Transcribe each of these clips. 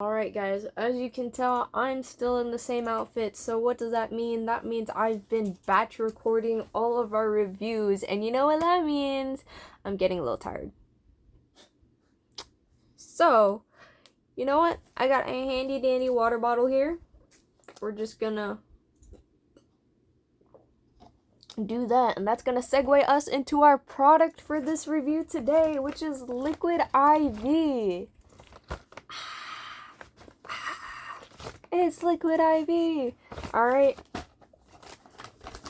Alright guys, as you can tell, I'm still in the same outfit, so what does that mean? That means I've been batch recording all of our reviews, and you know what that means? I'm getting a little tired. So, you know what? I got a handy dandy water bottle here. We're just gonna do that, and that's gonna segue us into our product for this review today, which is Liquid IV. It's Liquid IV. Alright.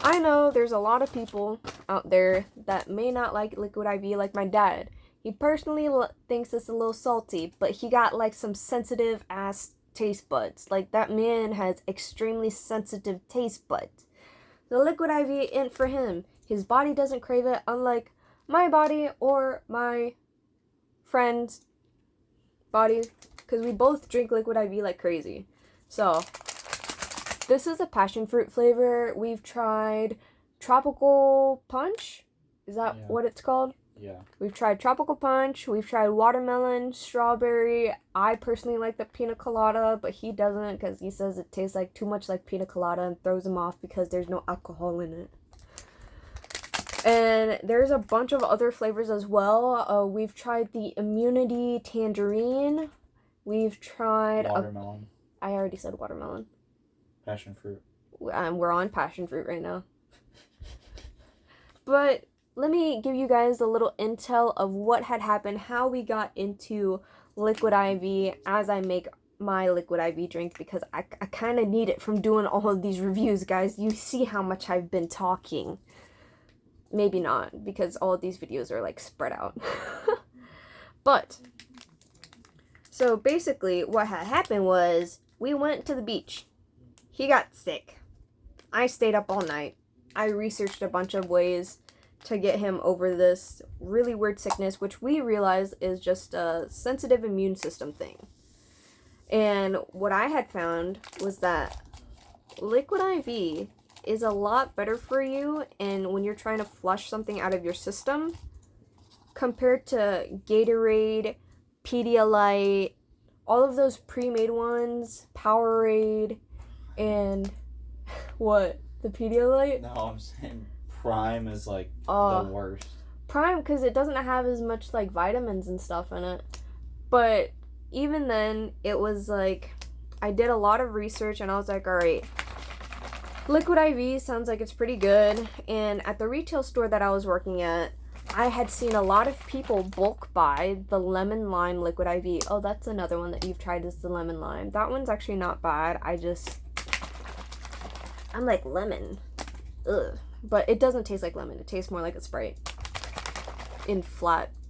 I know there's a lot of people out there that may not like Liquid IV, like my dad. He personally thinks it's a little salty, but he got like some sensitive ass taste buds. Like that man has extremely sensitive taste buds. The Liquid IV ain't for him. His body doesn't crave it, unlike my body or my friend's body, because we both drink Liquid IV like crazy. So, this is a passion fruit flavor. We've tried tropical punch. Is that what it's called? Yeah. We've tried tropical punch. We've tried watermelon, strawberry. I personally like the pina colada, but he doesn't because he says it tastes like too much like pina colada and throws him off because there's no alcohol in it. And there's a bunch of other flavors as well. We've tried the immunity tangerine. We've tried watermelon. I already said watermelon. Passion fruit. We're on passion fruit right now. But let me give you guys a little intel of what had happened, how we got into Liquid IV as I make my Liquid IV drink, because I kind of need it from doing all of these reviews, guys. You see how much I've been talking. Maybe not, because all of these videos are like spread out. But, so basically what had happened was we went to the beach. He got sick. I stayed up all night. I researched a bunch of ways to get him over this really weird sickness, which we realized is just a sensitive immune system thing. And what I had found was that Liquid IV is a lot better for you and when you're trying to flush something out of your system compared to Gatorade, Pedialyte, all of those pre-made ones, Powerade, and what? The Pedialyte? No, I'm saying Prime is like the worst. Prime, because it doesn't have as much like vitamins and stuff in it. But even then, it was like, I did a lot of research and I was like, alright, Liquid IV sounds like it's pretty good. And at the retail store that I was working at, I had seen a lot of people bulk buy the lemon lime Liquid IV. Oh, that's another one that you've tried, is the lemon lime. That one's actually not bad. I'm like, lemon. Ugh. But it doesn't taste like lemon. It tastes more like a Sprite. In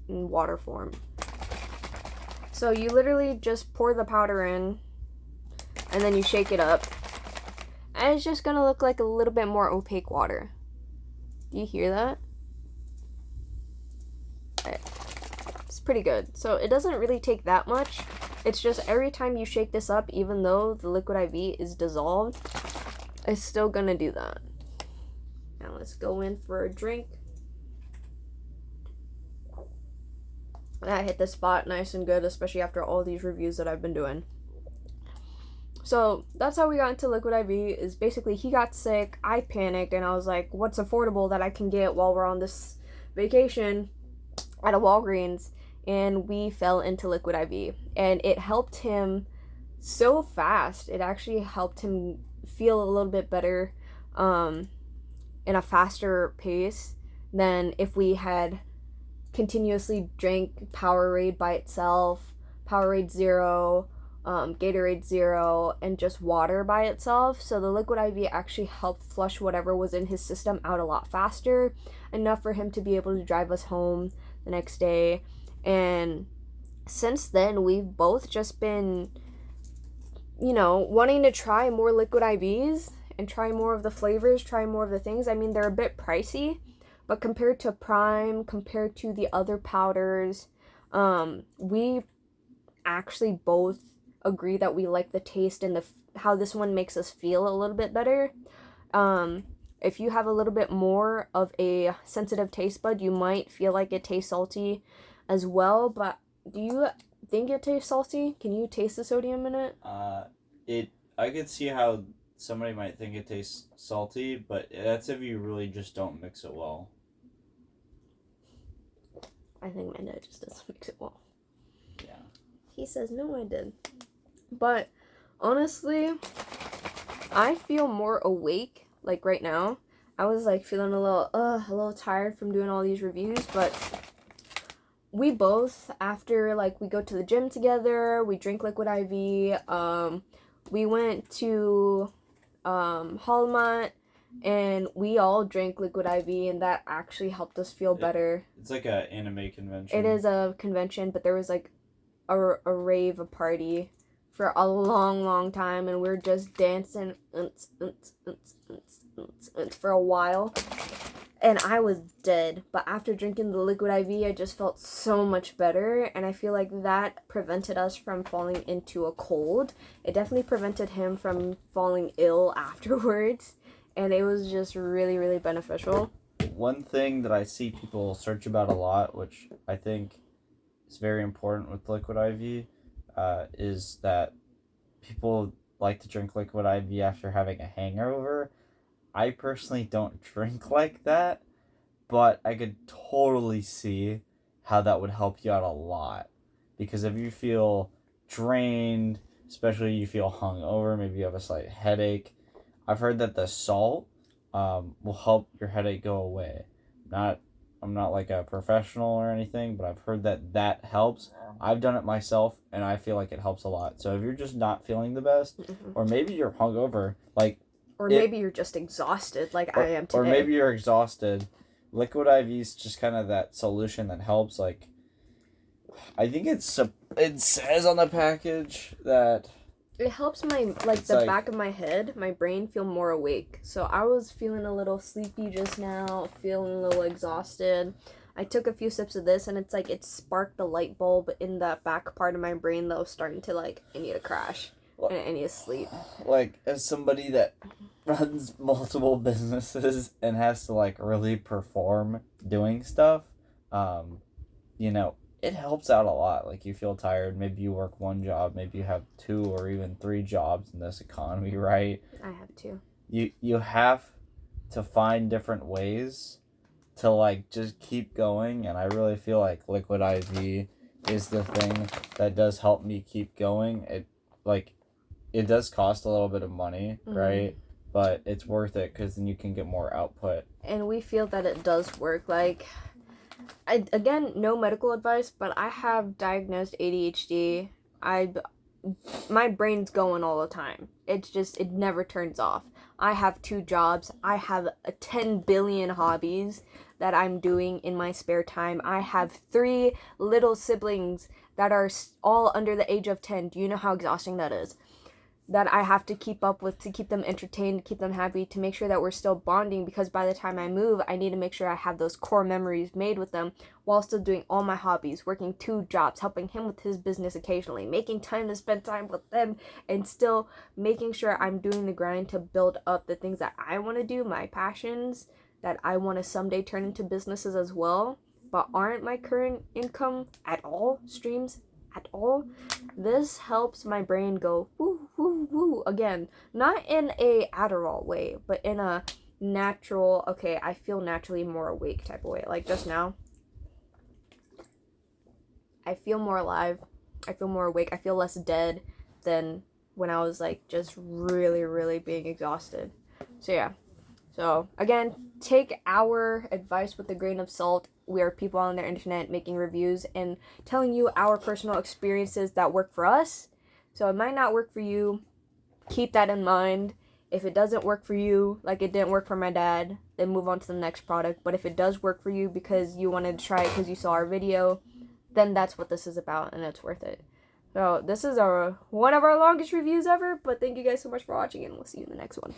water form. So you literally just pour the powder in. And then you shake it up. And it's just gonna look like a little bit more opaque water. Do you hear that? It's pretty good. So it doesn't really take that much. It's just every time you shake this up, even though the Liquid IV is dissolved, it's still gonna do that. Now let's go in for a drink. That hit the spot nice and good, especially after all these reviews that I've been doing. So that's how we got into Liquid IV, is basically he got sick, I panicked, and I was like, what's affordable that I can get while we're on this vacation at a Walgreens? And we fell into Liquid IV. And it helped him so fast. It actually helped him feel a little bit better in a faster pace than if we had continuously drank Powerade by itself, Powerade Zero, Gatorade Zero, and just water by itself. So the Liquid IV actually helped flush whatever was in his system out a lot faster, enough for him to be able to drive us home the next day. And since then, we've both just been, you know, wanting to try more Liquid IVs and try more of the flavors, try more of the things. I mean, they're a bit pricey, but compared to Prime, compared to the other powders, we actually both agree that we like the taste and how this one makes us feel a little bit better. If you have a little bit more of a sensitive taste bud, you might feel like it tastes salty as well, but do you think it tastes salty. Can you taste the sodium in it? I could see how somebody might think it tastes salty, but that's if you really just don't mix it well. I think my dad just doesn't mix it well. Yeah. He says, no, I did. But honestly, I feel more awake, like right now. I was like feeling a little tired from doing all these reviews, but we both, after like we go to the gym together, we drink liquid IV, we went to Holmont, and we all drank liquid IV, and that actually helped us feel better. It's like a anime convention. It is a convention, but there was like a rave, a party for a long time, and we were just dancing for a while, and I was dead. But after drinking the liquid IV, I just felt so much better, and I feel like that prevented us from falling into a cold. It definitely prevented him from falling ill afterwards, and it was just really beneficial. One thing that I see people search about a lot, which I think is very important with liquid IV, is that people like to drink liquid IV after having a hangover. I personally don't drink like that, but I could totally see how that would help you out a lot. Because if you feel drained, especially you feel hungover, maybe you have a slight headache, I've heard that the salt will help your headache go away. I'm not like a professional or anything, but I've heard that helps. I've done it myself, and I feel like it helps a lot. So if you're just not feeling the best, or maybe you're hungover, like... Or maybe you're just exhausted, like I am today. Or maybe you're exhausted. Liquid IV is just kind of that solution that helps. Like, I think it says on the package that... It helps my, like, the back of my head, my brain feel more awake. So I was feeling a little sleepy just now, feeling a little exhausted. I took a few sips of this, and it's like it sparked a light bulb in that back part of my brain that was starting to, like, I need to crash. And I need to sleep. Like, as somebody that runs multiple businesses and has to, like, really perform doing stuff, you know, it helps out a lot. Like, you feel tired. Maybe you work one job. Maybe you have 2 or even 3 jobs in this economy, right? I have 2. You have to find different ways to, like, just keep going. And I really feel like liquid IV is the thing that does help me keep going. It does cost a little bit of money, right? But it's worth it because then you can get more output. And we feel that it does work. Like, again, no medical advice, but I have diagnosed ADHD. My brain's going all the time. It's just, it never turns off. I have 2 jobs. I have 10 billion hobbies that I'm doing in my spare time. I have 3 little siblings that are all under the age of 10. Do you know how exhausting that is? That I have to keep up with to keep them entertained, keep them happy, to make sure that we're still bonding, because by the time I move, I need to make sure I have those core memories made with them while still doing all my hobbies, working 2 jobs, helping him with his business occasionally, making time to spend time with them, and still making sure I'm doing the grind to build up the things that I want to do, my passions, that I want to someday turn into businesses as well, but aren't my current income at all, streams at all. This helps my brain go woo woo woo again, not in a Adderall way, but in a natural, okay, I feel naturally more awake type of way. Like just now, I feel more alive, I feel more awake, I feel less dead than when I was like just really being exhausted. So yeah, so again, take our advice with a grain of salt. We are people on the internet making reviews and telling you our personal experiences that work for us. So it might not work for you. Keep that in mind. If it doesn't work for you, like it didn't work for my dad, then move on to the next product. But if it does work for you because you wanted to try it because you saw our video, then that's what this is about, and it's worth it. So this is one of our longest reviews ever, but thank you guys so much for watching, and we'll see you in the next one.